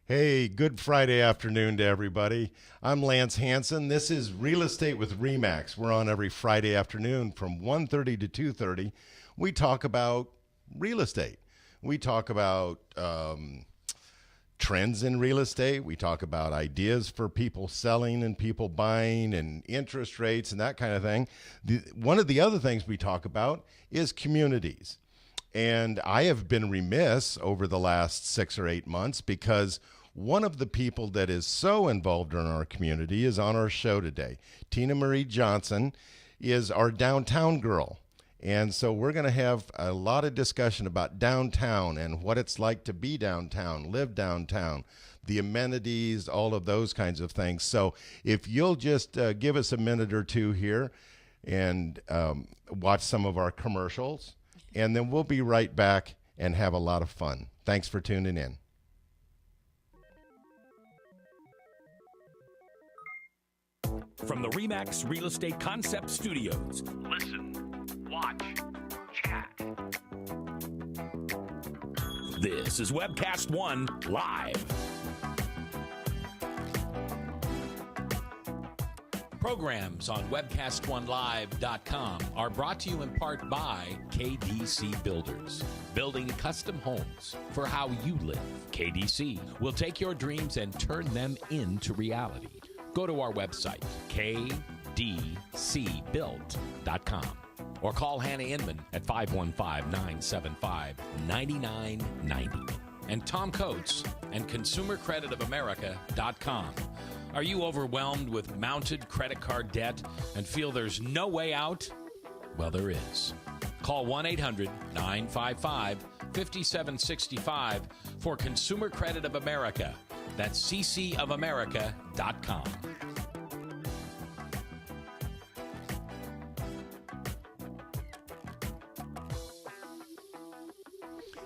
Hey, good Friday afternoon to everybody. I'm Lance Hanson. This is Real Estate with Remax. We're on every Friday afternoon from 1:30 to 2:30. We talk about real estate. We talk about trends in real estate. We talk about ideas for people selling and people buying and interest rates and that kind of thing. One of the other things we talk about is communities. And I have been remiss over the last 6 or 8 months because one of the people that is so involved in our community is on our show today. Tina Marie Johnson is our downtown girl. And so we're going to have a lot of discussion about downtown and what it's like to be downtown, live downtown, the amenities, all of those kinds of things. So if you'll just give us a minute or two here and watch some of our commercials, and then we'll be right back and have a lot of fun. Thanks for tuning in. From the RE/MAX Real Estate Concept Studios. Listen, watch, chat. This is Webcast One Live. Programs on webcastonelive.com are brought to you in part by KDC Builders, building custom homes for how you live. KDC will take your dreams and turn them into reality. Go to our website, kdcbuilt.com, or call Hannah Inman at 515-975-9990. And Tom Coates and ConsumerCreditOfAmerica.com. Are you overwhelmed with mounted credit card debt and feel there's no way out? Well, there is. Call 1-800-955-5765 for Consumer Credit of America. That's ccofamerica.com.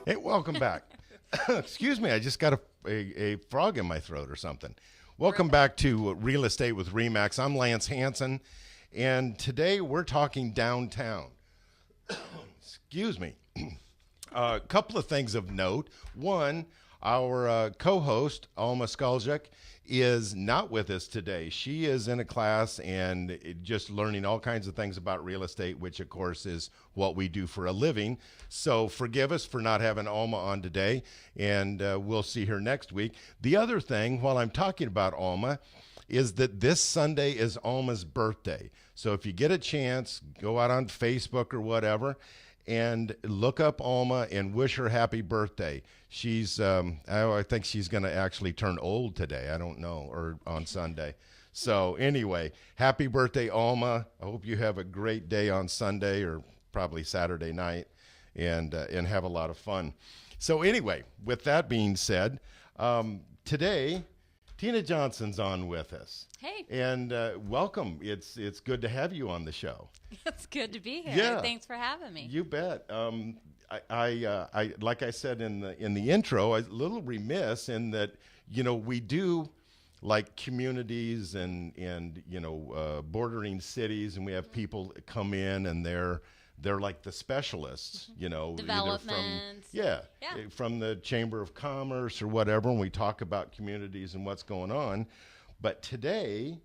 Hey, welcome back. Excuse me, I just got a frog in my throat or something. Welcome back to Real Estate with RE/MAX. I'm Lance Hanson, and today we're talking downtown. Excuse me. A couple of things of note. One, our co-host, Alma Skaljuk, is not with us today. She is in a class and just learning all kinds of things about real estate, which, of course, is what we do for a living. So forgive us for not having Alma on today, and we'll see her next week. The other thing, while I'm talking about Alma, is that this Sunday is Alma's birthday. So if you get a chance, go out on Facebook or whatever and look up Alma and wish her happy birthday. She's, I think she's going to actually turn old today. I don't know, or on Sunday. So anyway, happy birthday, Alma. I hope you have a great day on Sunday or probably Saturday night and have a lot of fun. So anyway, with that being said, today, Tina Johnson's on with us. Hey. And welcome. It's good to have you on the show. It's good to be here. Yeah. Thanks for having me. You bet. I like I said in the intro, I'm a little remiss in that, we do like communities and bordering cities, and we have people come in and they're like the specialists, Developments. From the Chamber of Commerce or whatever, and we talk about communities and what's going on. But today,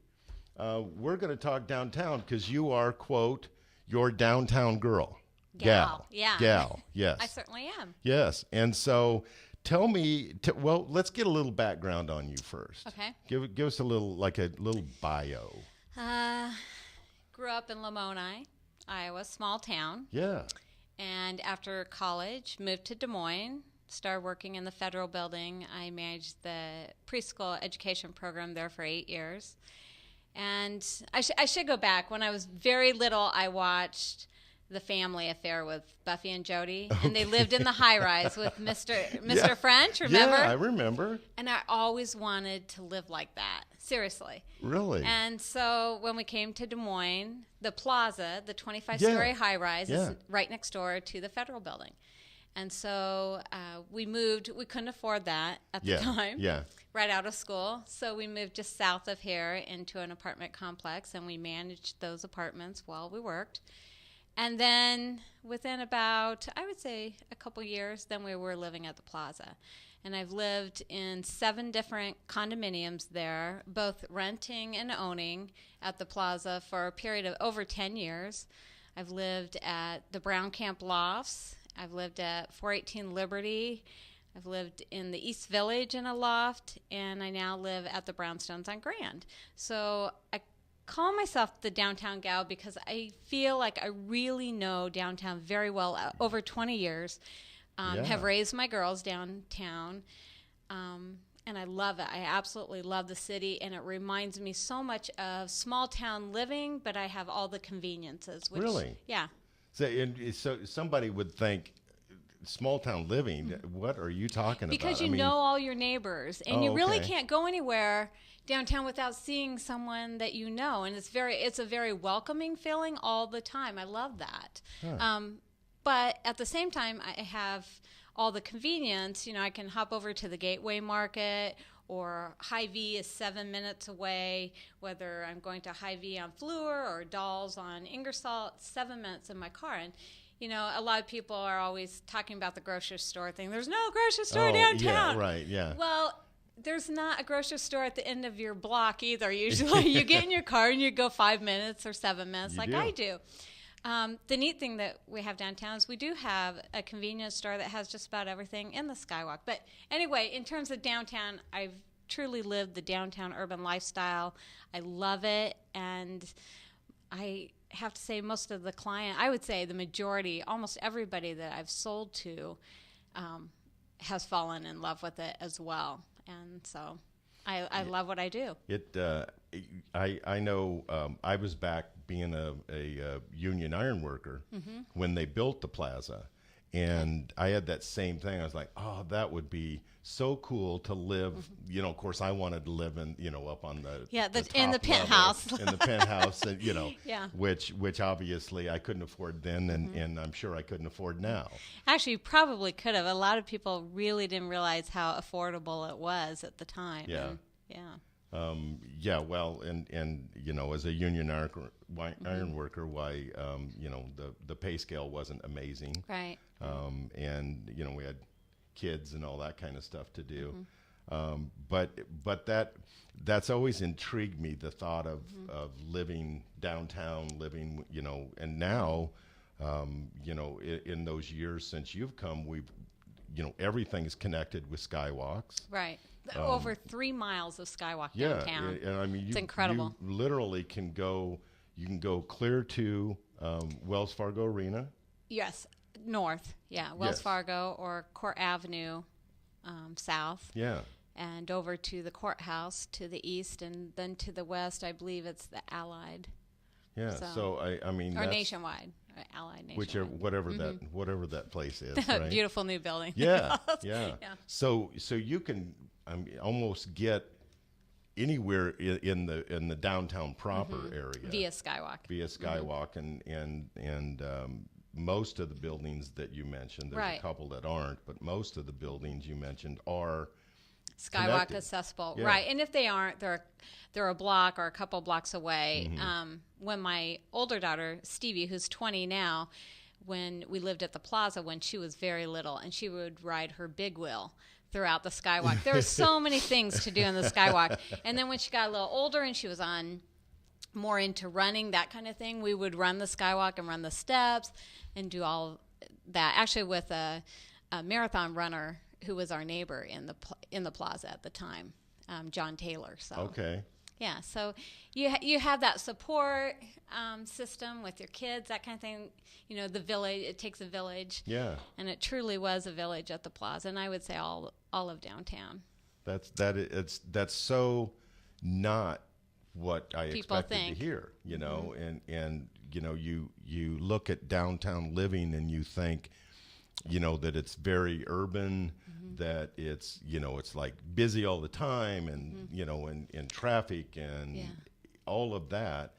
we're going to talk downtown because you are, quote, your downtown girl. Gal. Yeah. Gal, yes. I certainly am. Yes. And so tell me, let's get a little background on you first. Okay. Give us a little bio. Grew up in Lamoni, Iowa, small town. Yeah. And after college, moved to Des Moines, started working in the federal building. I managed the preschool education program there for 8 years. And I should go back. When I was very little, I watched The Family Affair with Buffy and Jody, and they lived in the high-rise with Mr. French, remember? Yeah, I remember. And I always wanted to live like that, seriously. Really? And so when we came to Des Moines, the plaza, the 25-story high-rise, is right next door to the federal building. And so we moved. We couldn't afford that at the time. Yeah. Right out of school. So we moved just south of here into an apartment complex, and we managed those apartments while we worked. And then within about, I would say, a couple years, then we were living at the plaza. and I've lived in 7 different condominiums there, both renting and owning at the plaza for a period of over 10 years. I've lived at the Brown Camp Lofts. I've lived at 418 Liberty. I've lived in the East Village in a loft, and I now live at the Brownstones on Grand. So I call myself the downtown gal because I feel like I really know downtown very well. Over 20 years, have raised my girls downtown, and I love it. I absolutely love the city, and it reminds me so much of small town living, but I have all the conveniences. Which, Really? Yeah. So somebody would think, small town living, what are you talking Because about? you know all your neighbors, and you really okay. can't go anywhere downtown without seeing someone that you know, and it's a very welcoming feeling all the time. I love that. But at the same time, I have all the convenience. I can hop over to the Gateway Market, or Hy-Vee is 7 minutes away. Whether I'm going to Hy-Vee on Fleur or Dolls on Ingersoll, it's 7 minutes in my car. And a lot of people are always talking about the grocery store thing. There's no grocery store downtown. Yeah, right, yeah. Well, there's not a grocery store at the end of your block either. Usually you get in your car and you go 5 minutes or 7 minutes I do. The neat thing that we have downtown is we do have a convenience store that has just about everything in the Skywalk. But anyway, in terms of downtown, I've truly lived the downtown urban lifestyle. I love it, and I have to say most of the I would say the majority, almost everybody that I've sold to has fallen in love with it as well. And so I love what I do. I know I was back being a union iron worker when they built the plaza, and I had that same thing. I was like, oh, that would be so cool to live. Of course, I wanted to live in, up on the in the penthouse, in the penthouse, and yeah. which obviously I couldn't afford then, and I'm sure I couldn't afford now. Actually, you probably could have. A lot of people really didn't realize how affordable it was at the time. Yeah. And, Well, and as a union iron worker, why the pay scale wasn't amazing, right? And we had kids and all that kind of stuff to do, but that's always intrigued me, the thought of living downtown, and now, in those years since you've come, we've everything's connected with skywalks. Right. Over 3 miles of skywalk downtown. Yeah, and I mean, it's incredible. You literally can go clear to Wells Fargo Arena. Yes, north. Yeah, Wells Fargo or Court Avenue south. Yeah. And over to the courthouse to the east, and then to the west, I believe it's the Allied. Yeah, so I mean, or Nationwide. Allied Nationwide. Whatever that place is. Right? Beautiful new building. Yeah, yeah. So you can almost get anywhere in the downtown proper area via Skywalk. And most of the buildings that you mentioned, there's a couple that aren't, but most of the buildings you mentioned are Skywalk connected. Accessible, Yeah. right? And if they aren't, they're a block or a couple blocks away. When my older daughter Stevie, who's 20 now, when we lived at the plaza when she was very little, and she would ride her big wheel throughout the Skywalk. There were so many things to do in the Skywalk. And then when she got a little older and she was more into running, that kind of thing, we would run the Skywalk and run the steps and do all that. Actually, with a marathon runner who was our neighbor in the plaza at the time, John Taylor. So okay. Yeah, so you have that support system with your kids, that kind of thing. The village, it takes a village. Yeah. And it truly was a village at the plaza, and I would say all of downtown. That's so not what I People expected think. to hear, and you look at downtown living and you think, that it's very urban, that it's it's like busy all the time, and and traffic and all of that,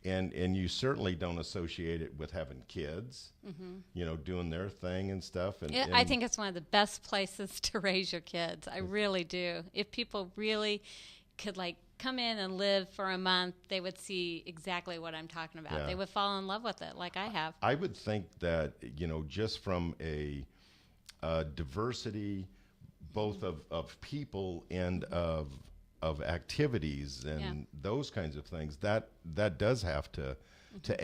and you certainly don't associate it with having kids, doing their thing and stuff. And I think it's one of the best places to raise your kids. I really do. If people really could come in and live for a month, they would see exactly what I'm talking about. Yeah. They would fall in love with it, like I have. I would think that just from a diversity, both of people and of activities and those kinds of things, that does have to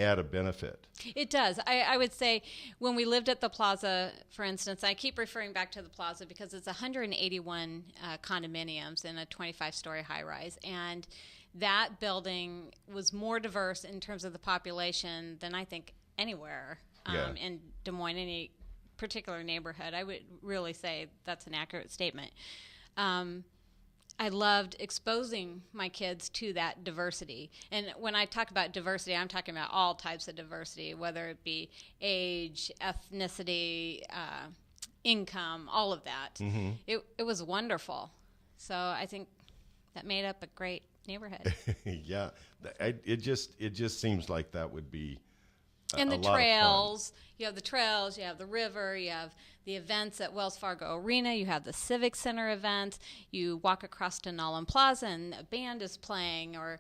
add a benefit. It does. I would say when we lived at the Plaza, for instance, I keep referring back to the Plaza because it's 181 condominiums in a 25-story high-rise, and that building was more diverse in terms of the population than I think anywhere in Des Moines, any particular neighborhood. I would really say that's an accurate statement. I loved exposing my kids to that diversity. And when I talk about diversity, I'm talking about all types of diversity, whether it be age, ethnicity, income, all of that. Mm-hmm. It was wonderful. So I think that made up a great neighborhood. Yeah. It just seems like that would be and the trails, you have the trails, you have the river, you have the events at Wells Fargo Arena, you have the Civic Center events, you walk across to Nolan Plaza and a band is playing, or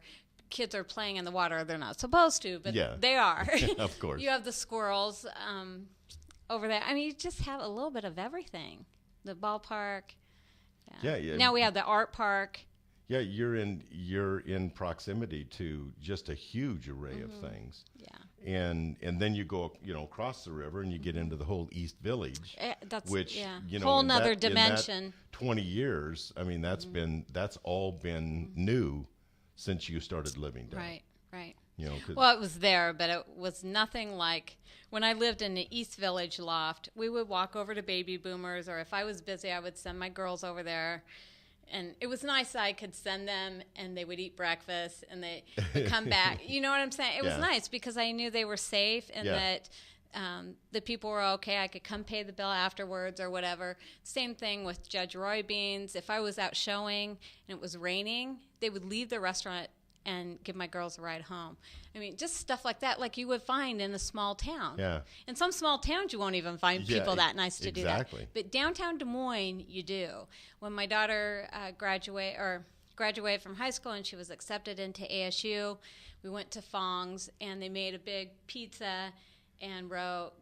kids are playing in the water. They're not supposed to, but they are. Of course. You have the squirrels over there. I mean, you just have a little bit of everything. The ballpark. Yeah. Now we have the art park. Yeah, you're in proximity to just a huge array of things. Yeah. And then you go, across the river and you get into the whole East Village, which, whole nother dimension. In that 20 years, I mean, that's all been new since you started living there. Right. Well, it was there, but it was nothing like when I lived in the East Village loft. We would walk over to Baby Boomers, or if I was busy, I would send my girls over there. And it was nice I could send them, and they would eat breakfast, and they would come back. You know what I'm saying? It was nice because I knew they were safe and that the people were okay. I could come pay the bill afterwards or whatever. Same thing with Judge Roy Beans. If I was out showing and it was raining, they would leave the restaurant and give my girls a ride home. I mean, just stuff like that, like you would find in a small town. Yeah. In some small towns, you won't even find people that nice to do that. Exactly. But downtown Des Moines, you do. When my daughter graduated from high school and she was accepted into ASU, we went to Fong's and they made a big pizza and wrote,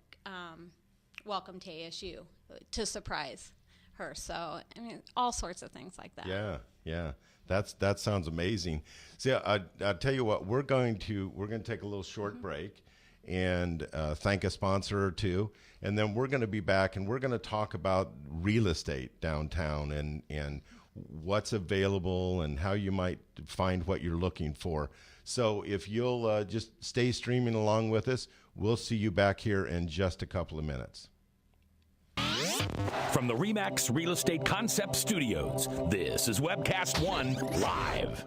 "Welcome to ASU," to surprise her. So, I mean, all sorts of things like that. Yeah. That sounds amazing. See, I tell you what, we're going to take a little short break and thank a sponsor or two, and then we're going to be back and we're going to talk about real estate downtown and what's available and how you might find what you're looking for. So if you'll just stay streaming along with us, we'll see you back here in just a couple of minutes. From the RE/MAX Real Estate Concept Studios, this is Webcast One Live.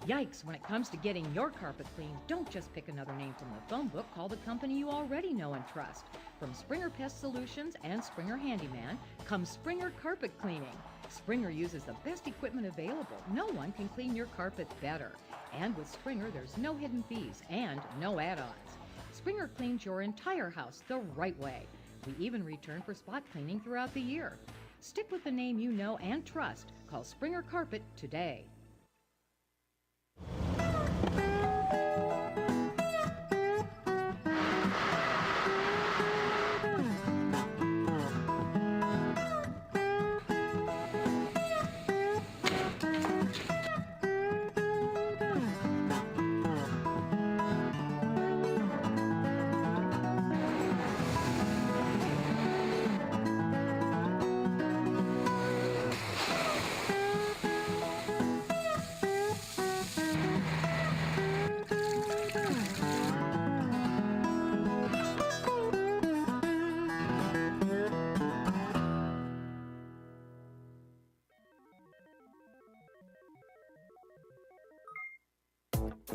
Yikes, when it comes to getting your carpet cleaned, don't just pick another name from the phone book. Call the company you already know and trust. From Springer Pest Solutions and Springer Handyman comes Springer Carpet Cleaning. Springer uses the best equipment available. No one can clean your carpet better. And with Springer, there's no hidden fees and no add-ons. Springer cleans your entire house the right way. We even return for spot cleaning throughout the year. Stick with the name you know and trust. Call Springer Carpet today.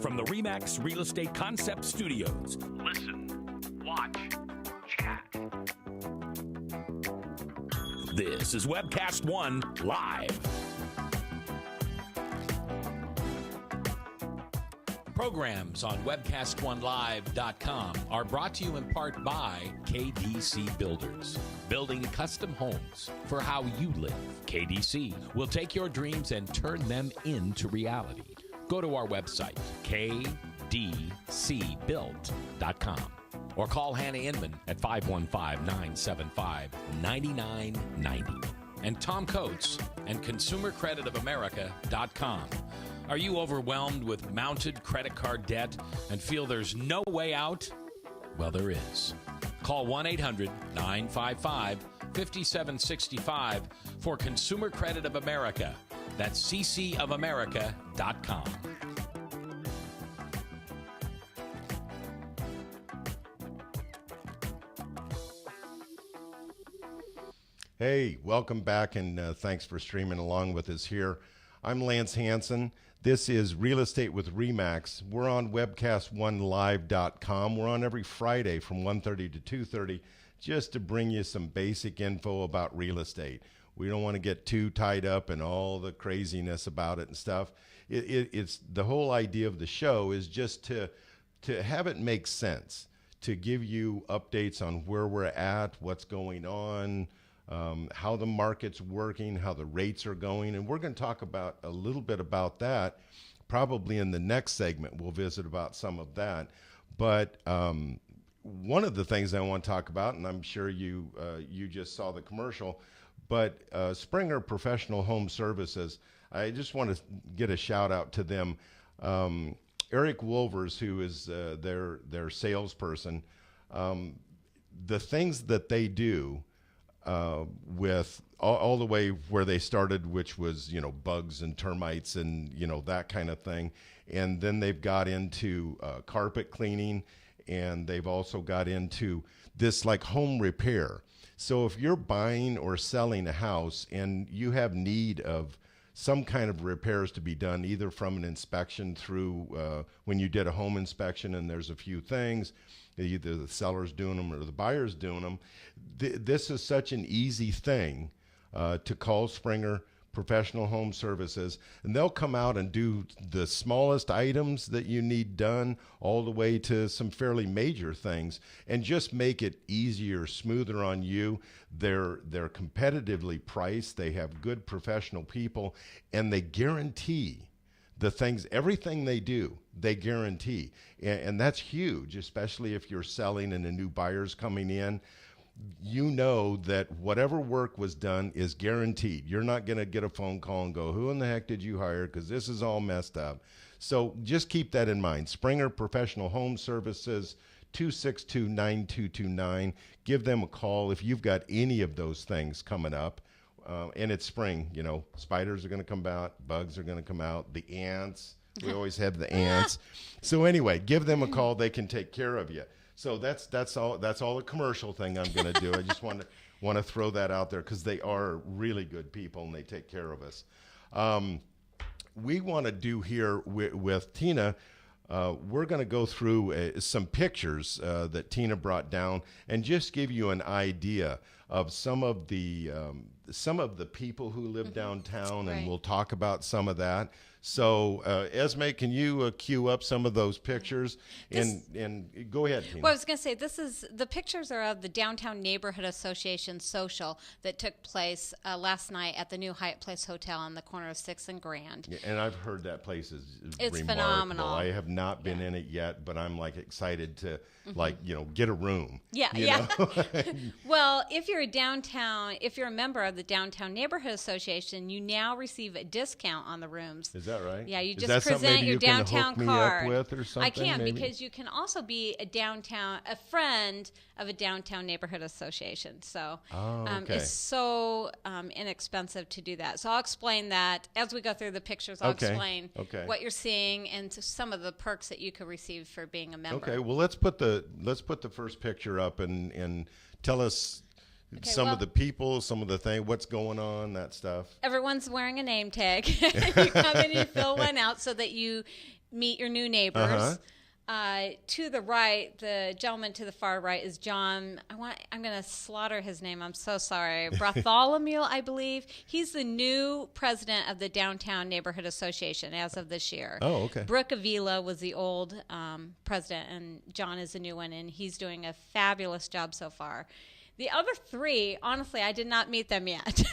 From the RE/MAX Real Estate Concept Studios. Listen, watch, chat. This is Webcast One Live. Programs on webcastonelive.com are brought to you in part by KDC Builders. Building custom homes for how you live. KDC will take your dreams and turn them into reality. Go to our website, kdcbuilt.com. or call Hannah Inman at 515-975-9990. And Tom Coates and ConsumerCreditOfAmerica.com. Are you overwhelmed with mounted credit card debt and feel there's no way out? Well, there is. Call 1-800-955-5765 for Consumer Credit of America. That's ccofamerica.com. Hey, welcome back, and thanks for streaming along with us here. I'm Lance Hansen. This is Real Estate with RE/MAX. We're on webcast1live.com. We're on every Friday from 1:30 to 2:30 just to bring you some basic info about real estate. We don't want to get too tied up in all the craziness about it and stuff. It's the whole idea of the show is just to have it make sense, to give you updates on where we're at, what's going on, how the market's working, how the rates are going. And we're going to talk about a little bit about that. Probably in the next segment, we'll visit about some of that. But one of the things I want to talk about, and I'm sure you just saw the commercial, but Springer Professional Home Services, I just want to get a shout out to them. Eric Wolvers, who is their salesperson, the things that they do, with all the way where they started, which was, bugs and termites and, that kind of thing. And then they've got into carpet cleaning, and they've also got into this like home repair. So if you're buying or selling a house and you have need of some kind of repairs to be done, either from an inspection through when you did a home inspection and there's a few things, either the seller's doing them or the buyer's doing them. This is such an easy thing to call Springer Professional Home Services, and they'll come out and do the smallest items that you need done all the way to some fairly major things and just make it easier, smoother on you. They're competitively priced. They have good professional people, and they guarantee the things, everything they do, they guarantee. And that's huge, especially if you're selling and a new buyer's coming in. You know that whatever work was done is guaranteed. You're not going to get a phone call and go, who in the heck did you hire? Because this is all messed up. So just keep that in mind. Springer Professional Home Services, 262-9229. Give them a call if you've got any of those things coming up. And it's spring, spiders are going to come out, bugs are going to come out, the ants. We always have the ants. So anyway, give them a call. They can take care of you. So that's all the commercial thing I'm going to do. I just want to throw that out there because they are really good people and they take care of us. We want to do here with Tina. We're going to go through some pictures that Tina brought down and just give you an idea of some of the people who live downtown, and we'll talk about some of that. So, Esme, can you cue up some of those pictures? And go ahead, Tina. Well, I was going to say, the pictures are of the Downtown Neighborhood Association social that took place last night at the new Hyatt Place Hotel on the corner of 6th and Grand. Yeah, and I've heard that place is it's remarkable. Phenomenal. I have not been in it yet, but I'm excited to get a room. Yeah. Well, if you're a member of the Downtown Neighborhood Association, you now receive a discount on the rooms. Is that right? Yeah, you Is just present your downtown card. With or something, I can, maybe? because you can also be a friend of a downtown neighborhood association. So it's so inexpensive to do that. So I'll explain that as we go through the pictures. I'll explain what you're seeing and some of the perks that you could receive for being a member. Okay, well let's put the first picture up and tell us some of the people, some of the things, what's going on, that stuff. Everyone's wearing a name tag. You come in, you fill one out so that you meet your new neighbors. To the right, the gentleman to the far right is John. I'm going to slaughter his name. I'm so sorry. Bartholomew, I believe. He's the new president of the Downtown Neighborhood Association as of this year. Oh, okay. Brooke Avila was the old president, and John is the new one, and he's doing a fabulous job so far. The other three, honestly, I did not meet them yet.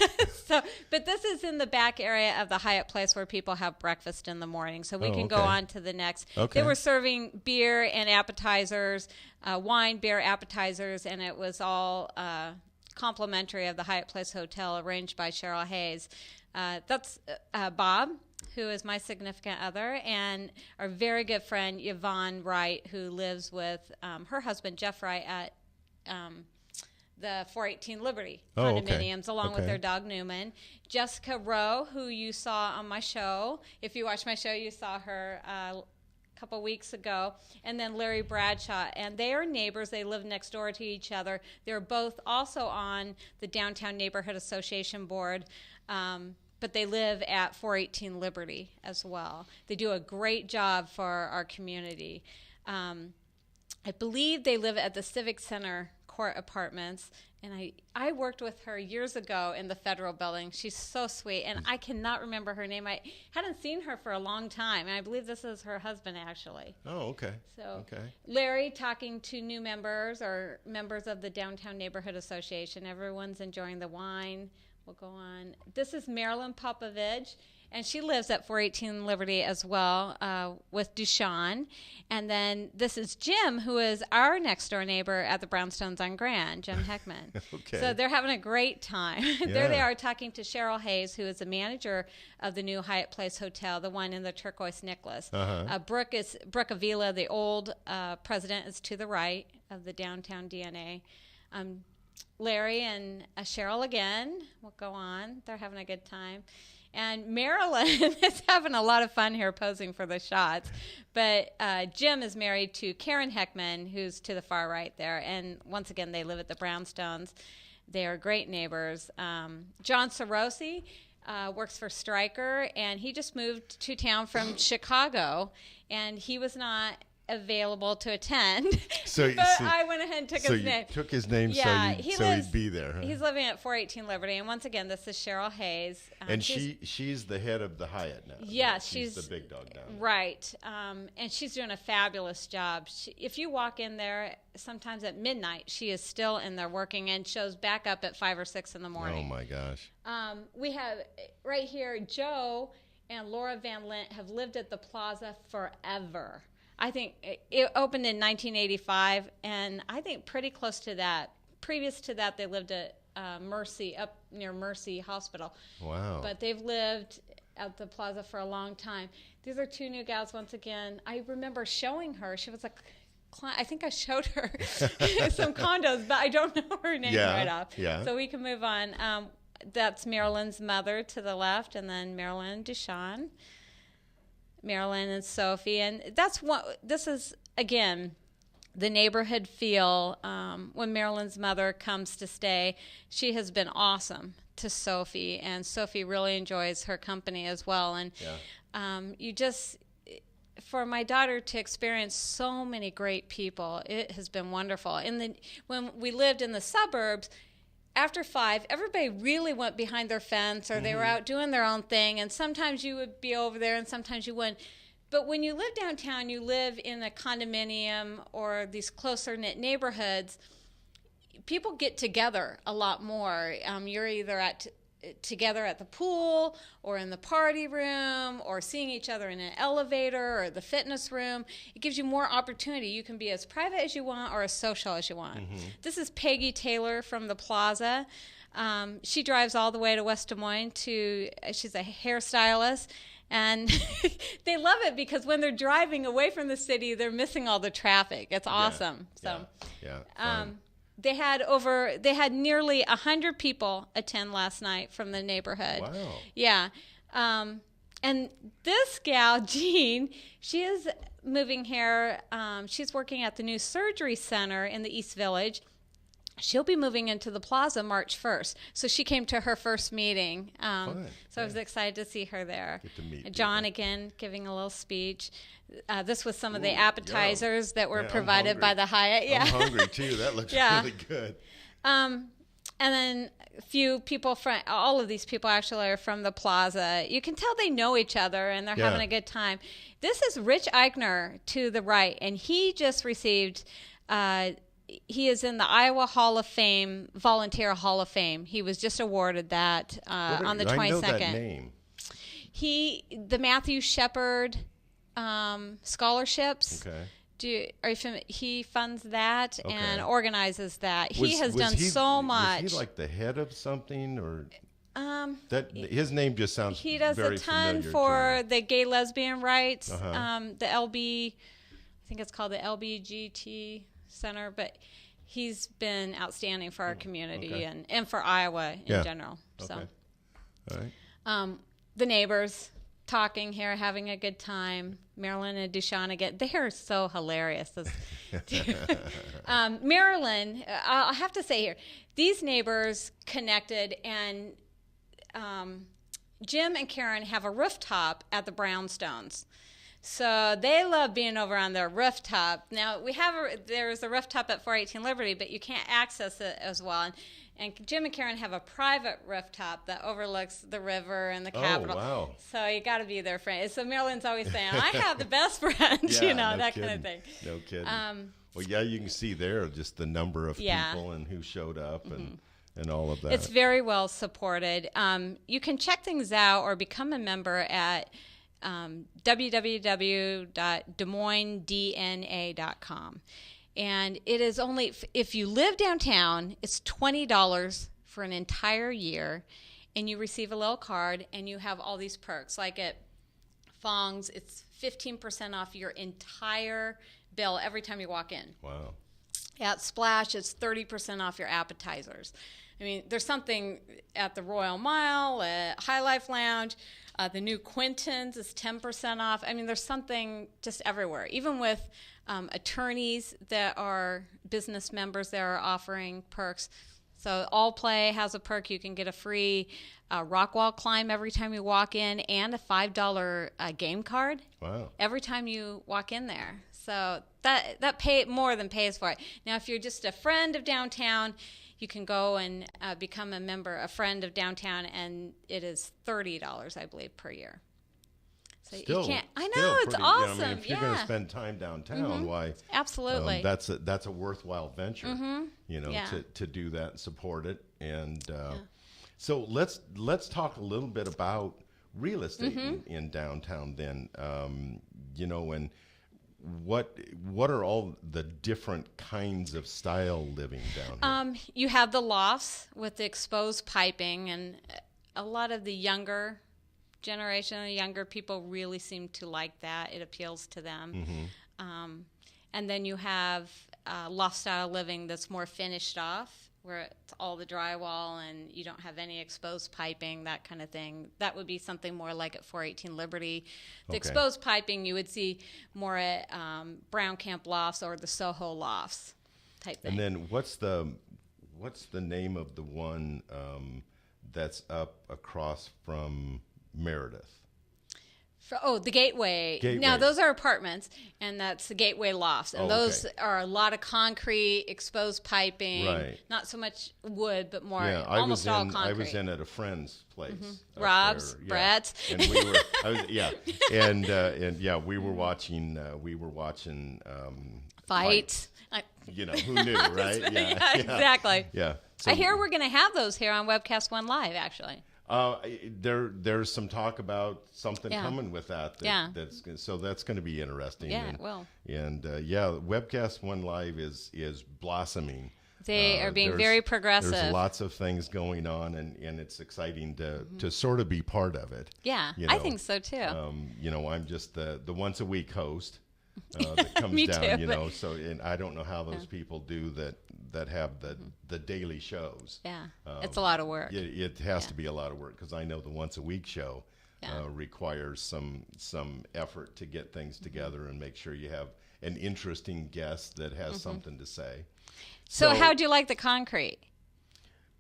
But this is in the back area of the Hyatt Place where people have breakfast in the morning. So we can go on to the next. Okay. They were serving beer and appetizers, wine, beer, appetizers, and it was all complimentary of the Hyatt Place Hotel, arranged by Cheryl Hayes. That's Bob, who is my significant other, and our very good friend Yvonne Wright, who lives with her husband Jeff Wright at the 418 Liberty condominiums, along with their dog Newman. Jessica Rowe, who you saw on my show. If you watched my show, you saw her a couple weeks ago. And then Larry Bradshaw. And they are neighbors. They live next door to each other. They're both also on the Downtown Neighborhood Association board. But they live at 418 Liberty as well. They do a great job for our community. I believe they live at the Civic Center Court Apartments, and I worked with her years ago in the Federal Building. She's so sweet, and I cannot remember her name. I hadn't seen her for a long time, and I believe this is her husband, actually. Oh, okay. So Larry talking to new members or members of the Downtown Neighborhood Association. Everyone's enjoying the wine. We'll go on. This is Marilyn Popovich, and she lives at 418 Liberty as well with Dushan. And then this is Jim, who is our next-door neighbor at the Brownstones on Grand, Jim Heckman. So they're having a great time. There they are talking to Cheryl Hayes, who is the manager of the new Hyatt Place Hotel, the one in the Turquoise Nicholas. Brooke Avila, the old president, is to the right of the downtown DNA. Larry and Cheryl again will go on. They're having a good time. And Marilyn is having a lot of fun here posing for the shots. But Jim is married to Karen Heckman, who's to the far right there. And once again, they live at the Brownstones. They are great neighbors. John Sorosi works for Stryker, and he just moved to town from Chicago. And he was not available to attend, I went ahead and took his name. So you took his name so he'd be there. Huh? He's living at 418 Liberty, and once again, this is Cheryl Hayes. And she's the head of the Hyatt now. Yeah, she's the big dog now. Right, and she's doing a fabulous job. If you walk in there, sometimes at midnight, she is still in there working and shows back up at 5 or 6 in the morning. Oh, my gosh. We have right here, Joe and Laura Van Lint have lived at the Plaza forever. I think it opened in 1985, and I think pretty close to that. Previous to that, they lived at Mercy, up near Mercy Hospital. Wow. But they've lived at the Plaza for a long time. These are two new gals once again. I remember showing her. She was a client. I think I showed her some condos, but I don't know her name right off. Yeah. So we can move on. That's Marilyn's mother to the left, and then Marilyn and Dushan. Marilyn and Sophie, and this is, again, the neighborhood feel. When Marilyn's mother comes to stay, she has been awesome to Sophie, and Sophie really enjoys her company as well. And for my daughter to experience so many great people, it has been wonderful. When we lived in the suburbs, after 5, everybody really went behind their fence, or they were out doing their own thing, and sometimes you would be over there and sometimes you wouldn't. But when you live downtown, you live in a condominium or these closer-knit neighborhoods, people get together a lot more. You're either together at the pool or in the party room or seeing each other in an elevator or the fitness room. It gives you more opportunity. You can be as private as you want or as social as you want. This is Peggy Taylor from the Plaza. She drives all the way to West Des Moines she's a hairstylist. And they love it because when they're driving away from the city, they're missing all the traffic. It's awesome. They had nearly 100 people attend last night from the neighborhood. Wow. Yeah. And this gal, Jean, she is moving here. She's working at the new surgery center in the East Village. She'll be moving into the Plaza March 1st. So she came to her first meeting. So I was excited to see her there. Get to meet John people. Again giving a little speech. This was some of the appetizers that were I'm provided by the Hyatt. I'm hungry too. That looks really good. And then a few people all of these people actually are from the Plaza. You can tell they know each other and they're having a good time. This is Rich Eichner to the right, and he just received he is in the Iowa Hall of Fame, Volunteer Hall of Fame. He was just awarded that on the 22nd. I know that name. The Matthew Shepard scholarships. Okay. Are you familiar? He funds that Okay. and organizes that. He has Was done so much. Was he like the head of something, or that his name just sounds he does very a ton familiar for to me. the gay lesbian rights. Uh-huh. The LB, I think it's called the LBGT Center, but he's been outstanding for our community Okay. and for Iowa in general. So, Okay. All right. the neighbors talking here, having a good time. Marilyn and Dushan again, they are so hilarious. Marilyn, I'll have to say here, these neighbors connected, and Jim and Karen have a rooftop at the Brownstones. So they love being over on their rooftop. Now, there's a rooftop at 418 Liberty, but you can't access it as well. And Jim and Karen have a private rooftop that overlooks the river and the Capitol. Wow. So you got to be their friend. So Marilyn's always saying, I have the best friends, Yeah, no no that kidding. kind of thing. No kidding. Well, yeah, you can see there just the number of people and who showed up and all of that. It's very well supported. You can check things out or become a member at www.desmoinesdna.com. And it is only, if you live downtown, it's $20 for an entire year, and you receive a little card, and you have all these perks. Like at Fong's, it's 15% off your entire bill every time you walk in. Wow. At Splash, it's 30% off your appetizers. I mean, there's something at the Royal Mile, at High Life Lounge. The new Quinton's is 10% off. I mean, there's something just everywhere. Even with attorneys that are business members that are offering perks. So All Play has a perk. You can get a free rock wall climb every time you walk in, and a $5 game card. Wow. Every time you walk in there. So that more than pays for it. Now, if you're just a friend of downtown, you can go and become a friend of downtown, and it is $30, I believe, per year. So Still, you can't. I know, still it's pretty, awesome. I mean, if you're going to spend time downtown, why? Absolutely. That's a worthwhile venture. Yeah. To do that and support it. And so let's talk a little bit about real estate in downtown. Then, and what are all the different kinds of style living down here? You have the lofts with the exposed piping, and a lot of the younger generation, the younger people really seem to like that. It appeals to them. And then you have loft style living that's more finished off, where it's all the drywall and you don't have any exposed piping, that kind of thing. That would be something more like at 418 Liberty. The exposed piping you would see more at Brown Camp Lofts or the Soho Lofts type thing. And then what's the name of the one that's up across from Meredith? The Gateway. Now, those are apartments, and that's the Gateway Lofts. And those are a lot of concrete, exposed piping, not so much wood, but more almost all concrete. I was in at a friend's place. Rob's, there, Brett's. And we were, we were watching, Fights. Who knew, right? Yeah, exactly. Yeah. I hear we're going to have those here on Webcast One Live, actually. There's some talk about something coming with that. So that's going to be interesting. Yeah, it will. And Webcast One Live is blossoming. They are being very progressive. There's lots of things going on, and it's exciting to sort of be part of it. Yeah, I think so too. I'm just the once a week host that comes Me down. too, So and I don't know how those people do that have the daily shows. Yeah, it's a lot of work. It has to be a lot of work, because I know the once a week show requires some effort to get things together and make sure you have an interesting guest that has something to say. So how'd you like the concrete?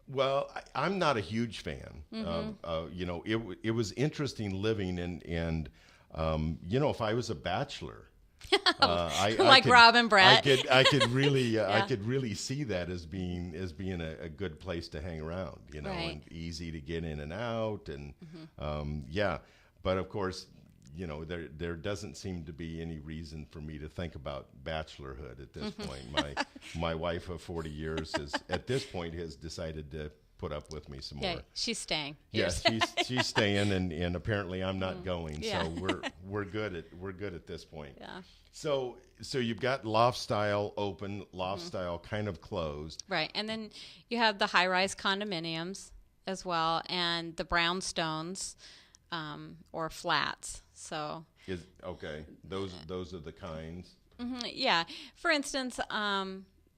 Well, I'm not a huge fan. It was interesting living and if I was a bachelor, like Rob and Brett, I could really see that as being a good place to hang around, and easy to get in and out, and but of course, you know, there doesn't seem to be any reason for me to think about bachelorhood at this point. My wife of 40 years at this point has decided to put up with me some Yeah, more. she's staying. Yes, she's staying, and apparently I'm not going. Yeah. So we're good at this point. Yeah. So you've got loft style open, loft style kind of closed. Right. And then you have the high-rise condominiums as well, and the brownstones or flats. So Those are the kinds. yeah. For instance,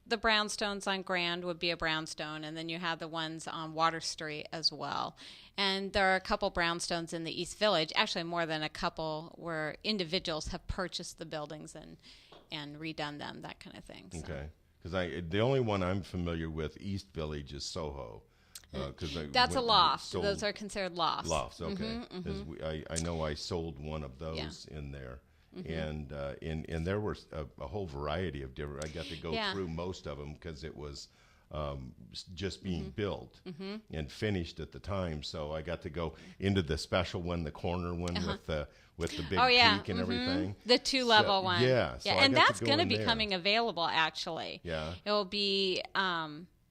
the brownstones on Grand would be a brownstone, and then you have the ones on Water Street as well. And there are a couple brownstones in the East Village, actually more than a couple, where individuals have purchased the buildings and redone them, that kind of thing. So. Okay, because the only one I'm familiar with East Village is Soho. That's a loft. Those are considered lofts. Lofts, okay. 'Cause I know I sold one of those in there. And there were a whole variety of different. I got to go through most of them because it was just being built and finished at the time. So I got to go into the special one, the corner one with the big peak and everything. The 2-level one. Yeah. So I and got that's to go going to in be there. coming available actually. Yeah. It will be.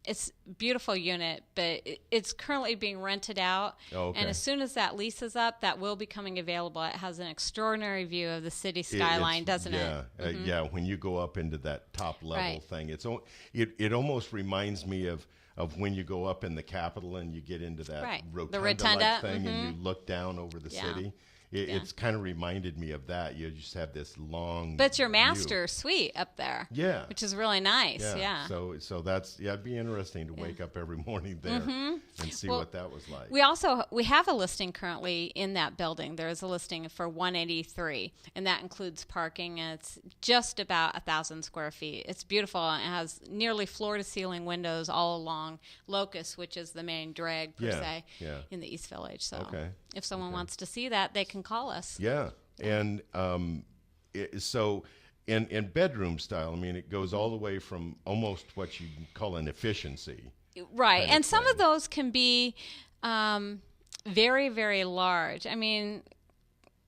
It's a beautiful unit, but it's currently being rented out. Oh, okay. And as soon as that lease is up, that will be coming available. It has an extraordinary view of the city skyline, doesn't it? Yeah. When you go up into that top level Right. thing, it almost reminds me of when you go up in the Capitol and you get into that Right. The rotunda-like rotunda, thing and you look down over the city. It's kind of reminded me of that. You just have this long. But it's your view. master suite up there. Yeah. Which is really nice. Yeah. So that's it'd be interesting to wake up every morning there and see what that was like. We have a listing currently in that building. There is a listing for 183, and that includes parking. And it's just about 1,000 square feet. It's beautiful. And it has nearly floor-to-ceiling windows all along Locust, which is the main drag per se in the East Village. So if someone wants to see that, they can call us. Yeah, and so in bedroom style, I mean, it goes all the way from almost what you call an efficiency. Right, and some of those can be very, very large. I mean,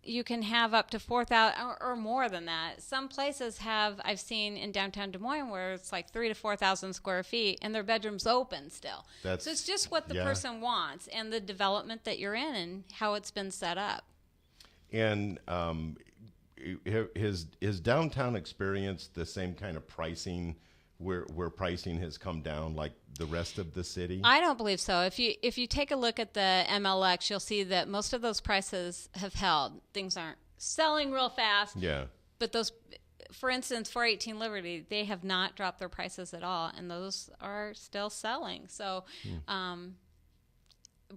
you can have up to 4,000 or more than that. Some places have, I've seen in downtown Des Moines, where it's like 3,000 to 4,000 square feet, and their bedroom's open still. So it's just what the person wants and the development that you're in and how it's been set up. And his downtown experience the same kind of pricing where pricing has come down like the rest of the city? I don't believe so. If you take a look at the MLX, you'll see that most of those prices have held. Things aren't selling real fast. Yeah. But those, for instance, 418 Liberty, they have not dropped their prices at all, and those are still selling. So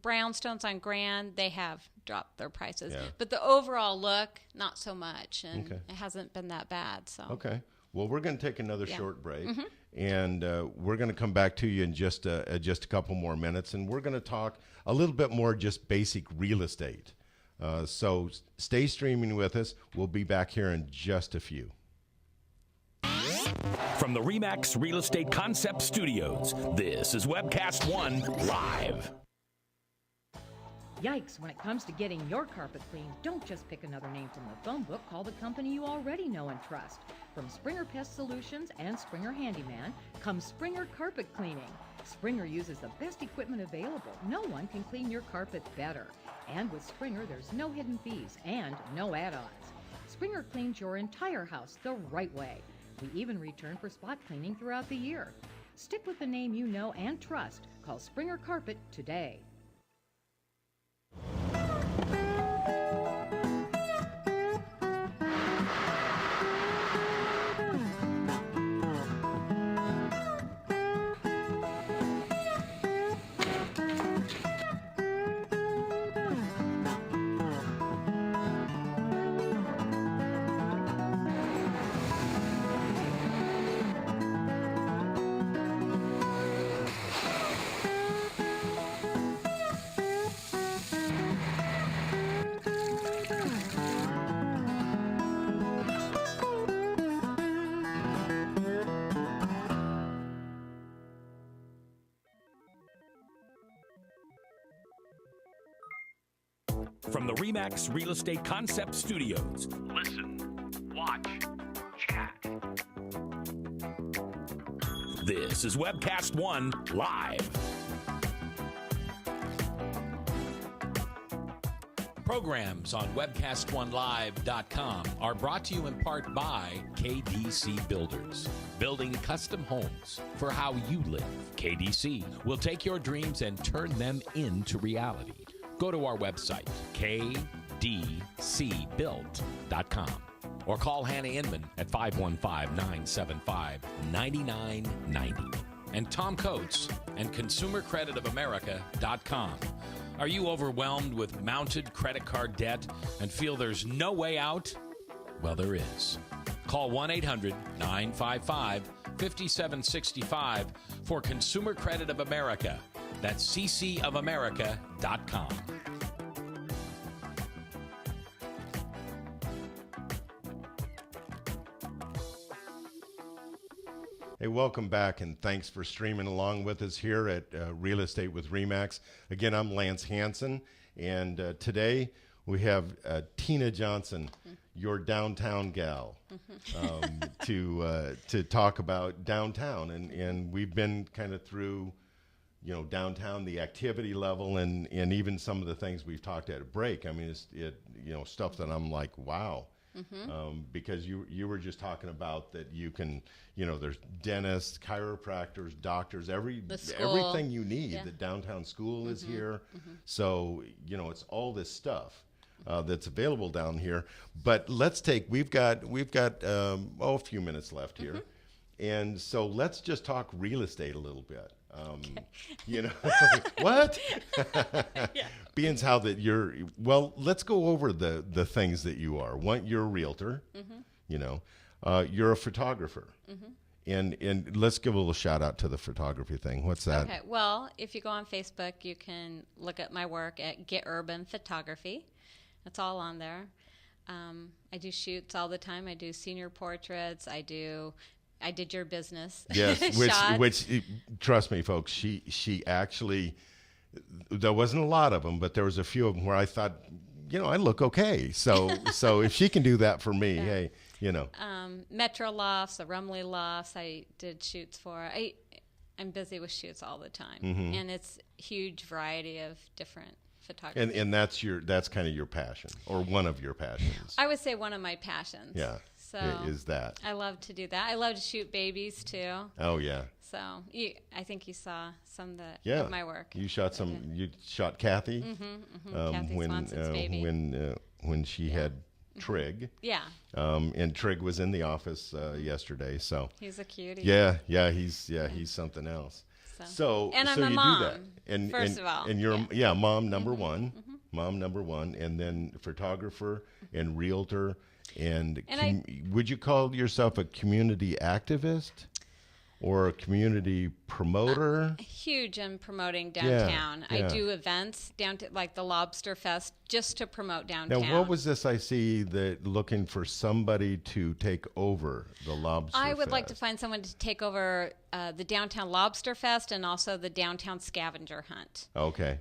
brownstones on Grand, they have dropped their prices. Yeah. But the overall look, not so much, and Okay. it hasn't been that bad. So Okay. Well, we're going to take another short break, and we're going to come back to you in just a couple more minutes, and we're going to talk a little bit more just basic real estate. So stay streaming with us. We'll be back here in just a few. From the RE/MAX Real Estate Concept Studios, this is Webcast One Live. Yikes, when it comes to getting your carpet clean, don't just pick another name from the phone book. Call the company you already know and trust. From Springer Pest Solutions and Springer Handyman comes Springer Carpet Cleaning. Springer uses the best equipment available. No one can clean your carpet better. And with Springer, there's no hidden fees and no add-ons. Springer cleans your entire house the right way. We even return for spot cleaning throughout the year. Stick with the name you know and trust. Call Springer Carpet today. From the RE/MAX Real Estate Concept Studios. Listen, watch, chat. This is Webcast One Live. Programs on webcast1live.com are brought to you in part by KDC Builders, building custom homes for how you live. KDC will take your dreams and turn them into reality. Go to our website, kdcbuilt.com, or call Hannah Inman at 515-975-9990. And Tom Coates and ConsumerCreditOfAmerica.com. Are you overwhelmed with mounted credit card debt and feel there's no way out? Well, there is. Call 1-800-955-5765 for Consumer Credit of America. That's ccofamerica.com. Hey, welcome back, and thanks for streaming along with us here at Real Estate with RE/MAX. Again, I'm Lance Hansen, and today we have Tina Johnson, your downtown gal, to talk about downtown. And we've been kind of through, downtown, the activity level, and even some of the things we've talked at a break. I mean, it's stuff that I'm like, wow. Because you were just talking about that you can, there's dentists, chiropractors, doctors, everything you need. Yeah. The downtown school is here. So, it's all this stuff that's available down here. But we've got a few minutes left here. And so let's just talk real estate a little bit. What? Being how that let's go over the things that you are. One, you're a realtor, you're a photographer. And let's give a little shout out to the photography thing. What's that? Okay. Well, if you go on Facebook, you can look at my work at Get Urban Photography. It's all on there. I do shoots all the time. I do senior portraits. I did your business. Yes, which trust me, folks, she actually, there wasn't a lot of them, but there was a few of them where I thought, I look okay. So if she can do that for me, hey, Metro Lofts, the Rumley Lofts, I did shoots for. I'm busy with shoots all the time, and it's huge variety of different photography. And that's kind of your passion, or one of your passions. I would say one of my passions. Yeah. So is that. I love to do that. I love to shoot babies too. Oh yeah. So I think you saw some of my work. You shot some. You shot Kathy. Kathy Swanson's baby. When she had Trig. Yeah. And Trig was in the office yesterday. So he's a cutie. Yeah. He's something else. So and I'm so a you mom. Do that. And first of all. And you're mom number one. Mom number one, and then photographer and realtor. And would you call yourself a community activist or a community promoter? Huge in promoting downtown. Yeah. I do events like the Lobster Fest just to promote downtown. Now, what was this I see that looking for somebody to take over the Lobster Fest? I would like to find someone to take over the Downtown Lobster Fest and also the Downtown Scavenger Hunt. Okay.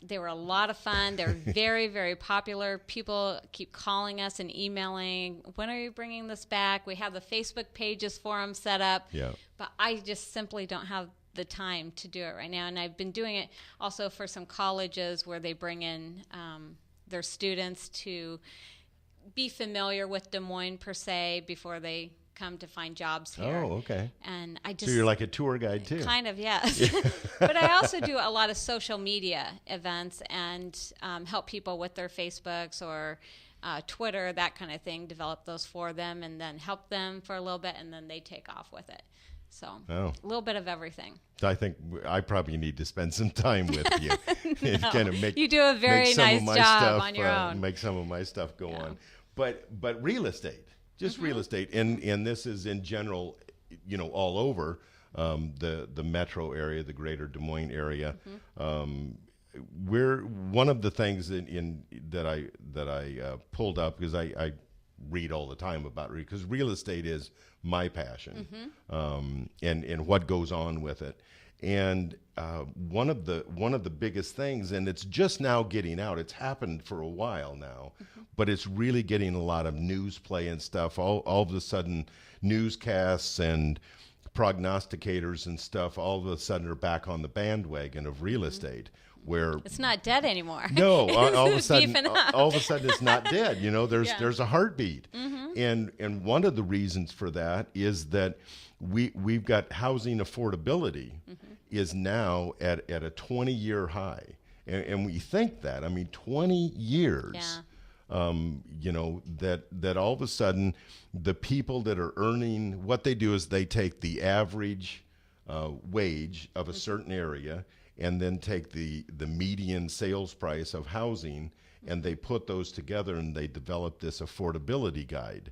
They were a lot of fun. They're very, very popular. People keep calling us and emailing, when are you bringing this back? We have the Facebook pages for them set up. Yeah. But I just simply don't have the time to do it right now. And I've been doing it also for some colleges where they bring in their students to be familiar with Des Moines per se before they come to find jobs here. Oh, okay. And I just so you're like a tour guide too. Kind of, yes. But I also do a lot of social media events and help people with their Facebooks or Twitter, that kind of thing, develop those for them and then help them for a little bit and then they take off with it. So a little bit of everything. I think I probably need to spend some time with you. And kind of you do a very nice job on your own. Make some of my stuff go on. But real estate, just real estate, and this is in general, all over the metro area, the greater Des Moines area. We're one of the things that I pulled up because I read all the time about it because real estate is my passion, and what goes on with it. And one of the biggest things, and it's just now getting out. It's happened for a while now, but it's really getting a lot of news play and stuff. All of a sudden, newscasts and prognosticators and stuff all of a sudden are back on the bandwagon of real estate, where It's not dead anymore. no, all of a It's sudden, beefing up. all of a sudden, it's not dead. You know, there's Yeah. there's a heartbeat, and one of the reasons for that is that we've got housing affordability is now at a 20-year high, and we think that, I mean, 20 years. Yeah. You know, that all of a sudden the people that are earning, what they do is they take the average wage of a certain area and then take the median sales price of housing, and they put those together and they develop this affordability guide.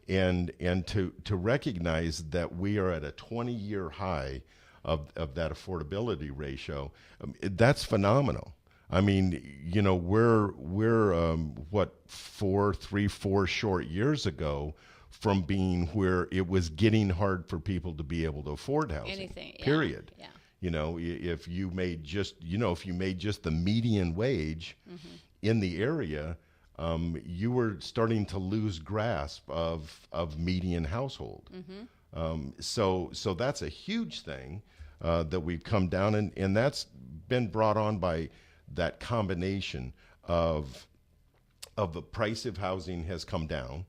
And to recognize that we are at a 20-year high of that affordability ratio, that's phenomenal. I mean, you know, we're what, 4 short years ago from being where it was getting hard for people to be able to afford housing. Anything, yeah, Period. yeah. You know, if you made just the median wage in the area, you were starting to lose grasp of median household. So that's a huge thing that we've come down, and that's been brought on by that combination of the price of housing has come down.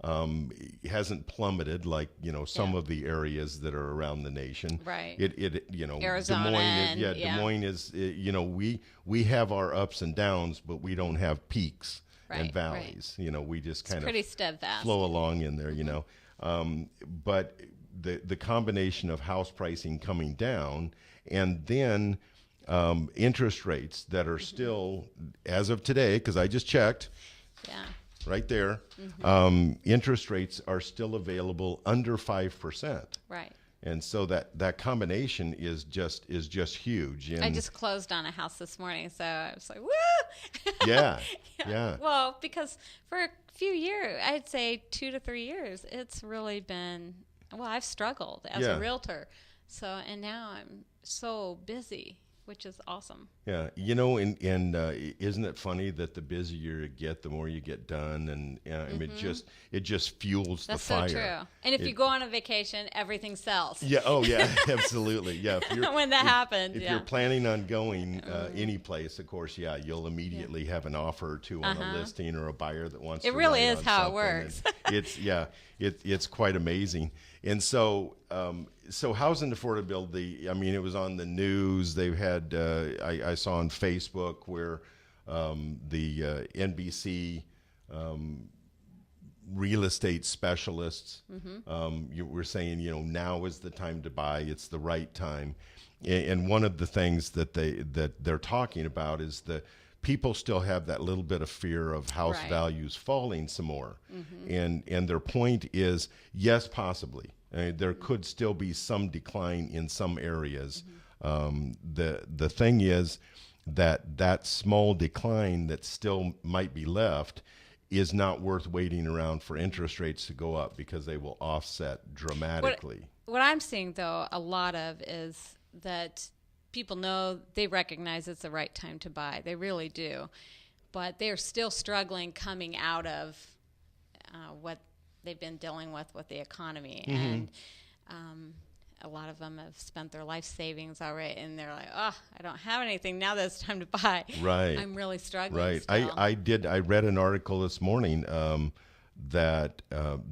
It hasn't plummeted like, you know, some Yeah. of the areas that are around the nation. Right. It you know, Arizona Des Moines, and- Des yeah. Moines is, you know, we have our ups and downs, but we don't have peaks Right, and valleys. You know, we just kind Pretty of steadfast. flow along in there, you know. But the combination of house pricing coming down, and then interest rates that are still, as of today, because I just checked, Yeah. right there, interest rates are still available under 5%. Right. And so that combination is just huge. And I just closed on a house this morning, so I was like, woo! yeah. Well, because for a few years, I'd say 2 to 3 years, it's really been, well, I've struggled as Yeah. a realtor. So, and now I'm so busy, which is awesome. Yeah, you know, and isn't it funny that the busier you get, the more you get done, and I mean, it just fuels That's the fire. so true. And if you go on a vacation, everything sells. Yeah. Oh, yeah. Absolutely. Yeah. If you're, When that happens, if yeah. you're planning on going any place, of course, yeah, you'll immediately have an offer or two on a listing, or a buyer that wants. It to really write is on how it something, works. and it's quite amazing. And so housing affordability, I mean, it was on the news. They've had, I saw on Facebook where the NBC real estate specialists were saying, you know, now is the time to buy. It's the right time. And one of the things that they're talking about is that people still have that little bit of fear of house Right. values falling some more. And their point is, yes, possibly. There could still be some decline in some areas. The thing is that small decline that still might be left is not worth waiting around for interest rates to go up, because they will offset dramatically. What I'm seeing, though, a lot of is that people know, they recognize it's the right time to buy. They really do. But they're still struggling coming out of what they've been dealing with the economy. And a lot of them have spent their life savings already, and they're like, oh, I don't have anything now that it's time to buy. Right. I'm really struggling Right. still. I read an article this morning that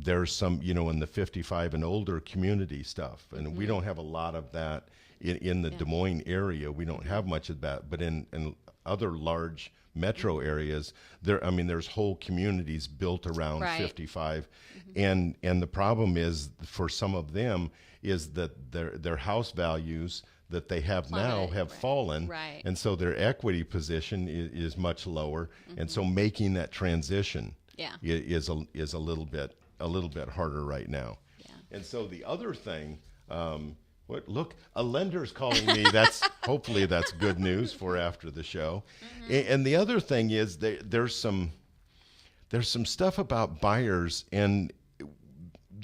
there's some, you know, in the 55 and older community stuff, and we don't have a lot of that in the Des Moines area. We don't have much of that, but in other large metro areas, there's whole communities built around Right. 55, and the problem is, for some of them, is that their house values that they have now Plummeted, have right. fallen, Right. and so their equity position is much lower, and so making that transition Yeah. is a little bit harder right now. Yeah. And so the other thing, look, a lender's calling me. Hopefully that's good news for after the show. And the other thing is there's some stuff about buyers, and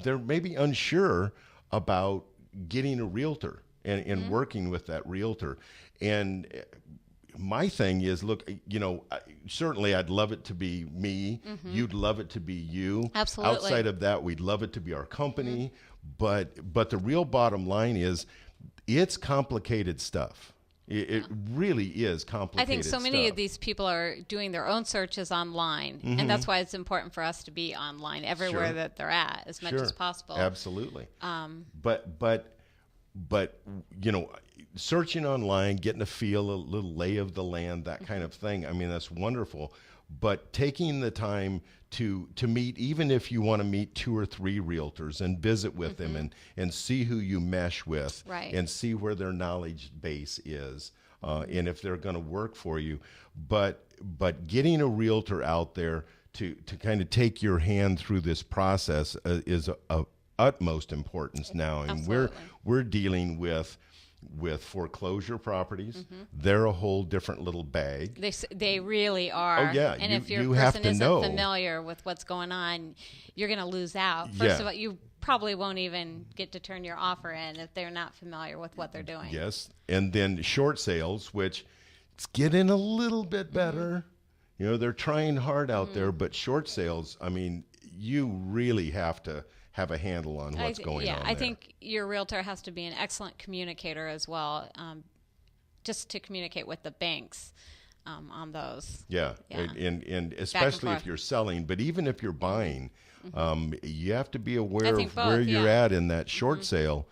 they're maybe unsure about getting a realtor. and working with that realtor. And my thing is, look, certainly I'd love it to be me. You'd love it to be you. Absolutely. Outside of that, we'd love it to be our company. But the real bottom line is, it's complicated stuff. It really is complicated. I think so many stuff. of these people are doing their own searches online, and that's why it's important for us to be online everywhere Sure. that they're at as much as possible. Absolutely. But searching online, getting a feel, a little lay of the land, that kind of thing. I mean, that's wonderful. But taking the time to meet, even if you want to meet 2 or 3 realtors and visit with them and see who you mesh with, Right. and see where their knowledge base is, and if they're going to work for you. But getting a realtor out there to kind of take your hand through this process is of utmost importance now. And Absolutely. we're dealing with foreclosure properties. They're a whole different little bag. They really are. Oh, yeah. And if You your have person to isn't know. familiar with what's going on, you're going to lose out. Yeah. First of all, you probably won't even get to turn your offer in if they're not familiar with what they're doing. Yes. And then short sales, which it's getting a little bit better. They're trying hard out there, but short sales, I mean, you really have to have a handle on what's going on. I think your realtor has to be an excellent communicator as well, just to communicate with the banks on those. Yeah. Yeah. And especially if forth. you're selling, but even if you're buying, you have to be aware think of where both, you're yeah. at in that short sale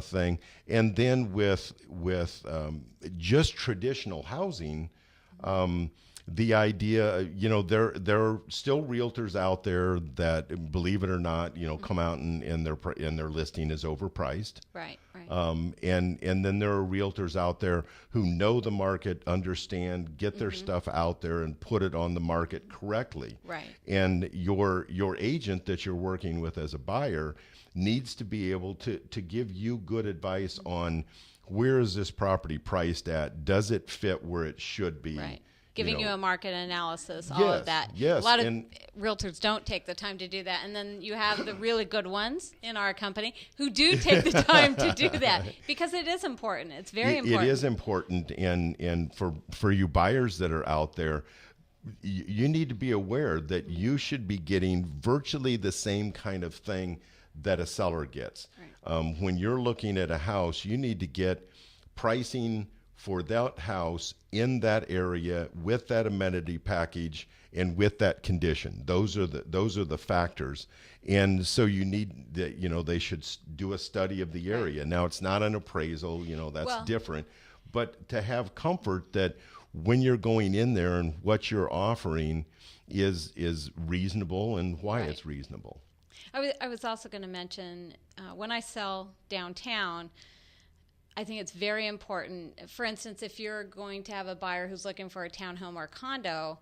thing. And then with just traditional housing, the idea, there are still realtors out there that, believe it or not, come out and their listing is overpriced. Right, right. And then there are realtors out there who know the market, understand, get their stuff out there and put it on the market correctly. Right. And your agent that you're working with as a buyer needs to be able to give you good advice on, where is this property priced at? Does it fit where it should be? Right. Giving you a market analysis, all Yes, of that. yes, A lot of and- realtors don't take the time to do that. And then you have the really good ones in our company who do take the time to do that, because it is important. It's very important. It is important. And for you buyers that are out there, you need to be aware that you should be getting virtually the same kind of thing that a seller gets. Right. When you're looking at a house, you need to get pricing for that house in that area with that amenity package and with that condition. Those are the factors. And so you need that, they should do a study of the area. Now, it's not an appraisal, that's different, but to have comfort that when you're going in there and what you're offering is reasonable and why Right. it's reasonable. I was also going to mention, when I sell downtown, I think it's very important. For instance, if you're going to have a buyer who's looking for a townhome or condo,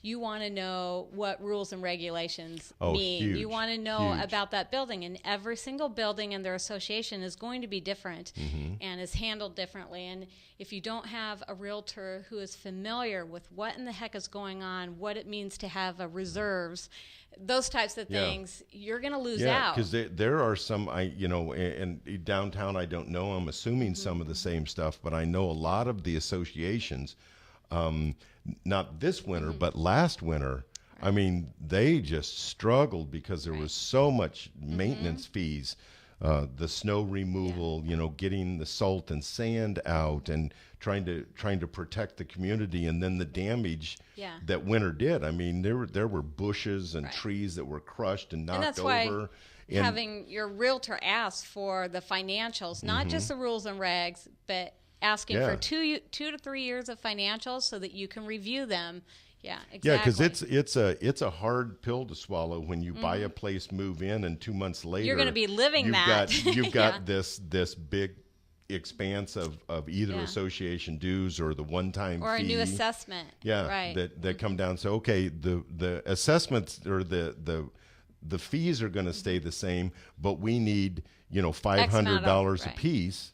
you want to know what rules and regulations mean. Huge, You want to know huge. about that building. And every single building and their association is going to be different and is handled differently. And if you don't have a realtor who is familiar with what in the heck is going on, what it means to have a reserves, those types of Yeah. things, you're going to lose Yeah, out. because there are some, and downtown I don't know, I'm assuming some of the same stuff, but I know a lot of the associations, not this winter, but last winter, I mean, they just struggled because there was so much maintenance fees, the snow removal, getting the salt and sand out and trying to protect the community, and then the damage Yeah. that winter did. I mean, there were bushes and Right. trees that were crushed and knocked And that's over. why And- having your realtor ask for the financials, not just the rules and regs, but asking Yeah. for 2 to 3 years of financials so that you can review them. Yeah, exactly. Yeah, because it's a hard pill to swallow when you buy a place, move in, and 2 months later gonna be living you've that. Got, you've got Yeah. this big expanse of either Yeah. association dues or the one-time or a fee. new assessment. Yeah, right. that come down. So okay, the assessments or the fees are going to stay the same, but we need $500 a right. piece,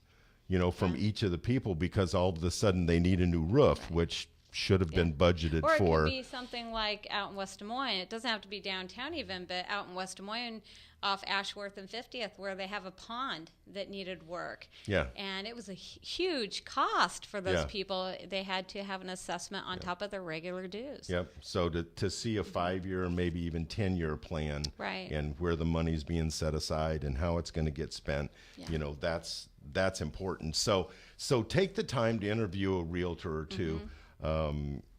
from each of the people, because all of a sudden they need a new roof, which should have been budgeted or it for. could be something like out in West Des Moines. It doesn't have to be downtown even, but out in West Des Moines off Ashworth and 50th where they have a pond that needed work. Yeah. And it was a huge cost for those Yeah. people. They had to have an assessment on top of their regular dues. Yep. So to see a 5-year, maybe even 10-year plan, Right. and where the money's being set aside and how it's going to get spent, Yeah. you know, that's important. So take the time to interview a realtor or two.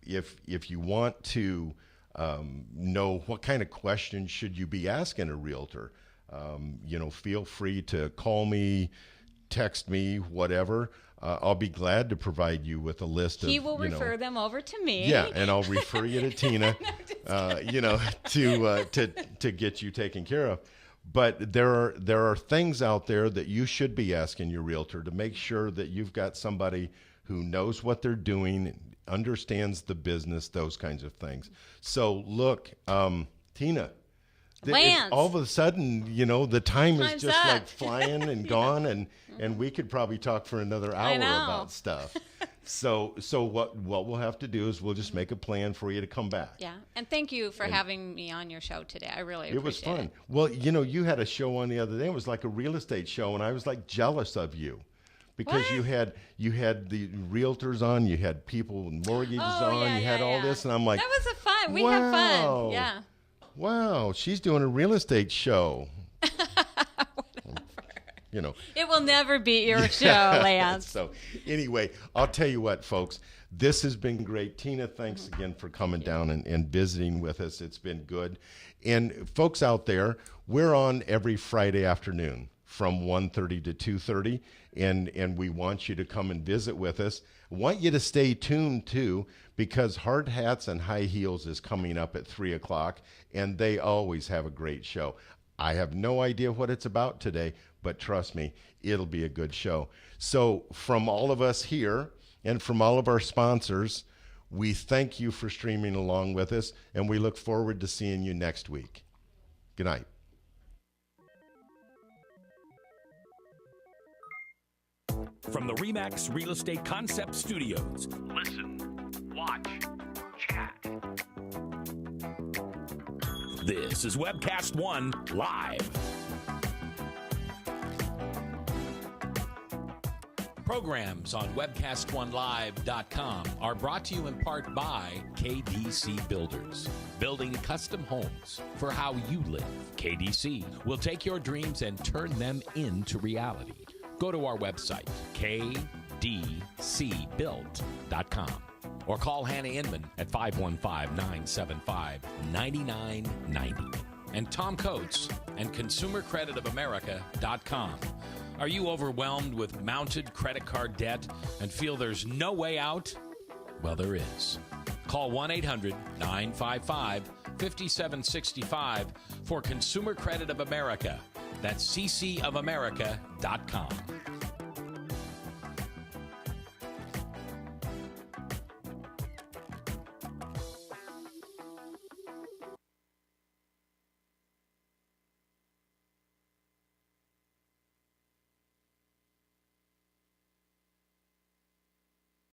If you want to know what kind of questions should you be asking a realtor, you know, feel free to call me, text me, whatever. I'll be glad to provide you with a list of, He will you know, refer them over to me. yeah, and I'll refer you to Tina, you know, to get you taken care of. But there are things out there that you should be asking your realtor to make sure that you've got somebody who knows what they're doing, understands the business, those kinds of things. So look, Tina, Lance. all of a sudden, you know, the time is Time's just up. like flying and gone, and we could probably talk for another hour know. about stuff. So what we'll have to do is we'll just make a plan for you to come back. Yeah. And thank you for having me on your show today. I really appreciate It was fun. Well, you know, you had a show on the other day. It was like a real estate show, and I was like jealous of you because What? you had the realtors on, you had people with mortgages on, yeah, you had yeah, all yeah. this, and I'm like, that was a fun. We had Wow. fun. Yeah. wow, she's doing a real estate show. You know. It will never beat your show, Lance. So anyway, I'll tell you what, folks, this has been great. Tina, thanks again for coming down and visiting with us. It's been good. And folks out there, we're on every Friday afternoon from 1:30 to 2:30, and we want you to come and visit with us. I want you to stay tuned too, because Hard Hats and High Heels is coming up at 3 o'clock, and they always have a great show. I have no idea what it's about today, but trust me, it'll be a good show. So from all of us here and from all of our sponsors, we thank you for streaming along with us, and we look forward to seeing you next week. Good night. From the RE/MAX Real Estate Concept Studios. Listen, watch, chat. This is Webcast One Live. Programs on webcast1live.com are brought to you in part by KDC Builders, building custom homes for how you live. KDC will take your dreams and turn them into reality. Go to our website, kdcbuilt.com, or call Hannah Inman at 515-975-9990. And Tom Coates and ConsumerCreditOfAmerica.com. Are you overwhelmed with mounted credit card debt and feel there's no way out? Well, there is. Call 1-800-955-5765 for Consumer Credit of America. That's ccofamerica.com.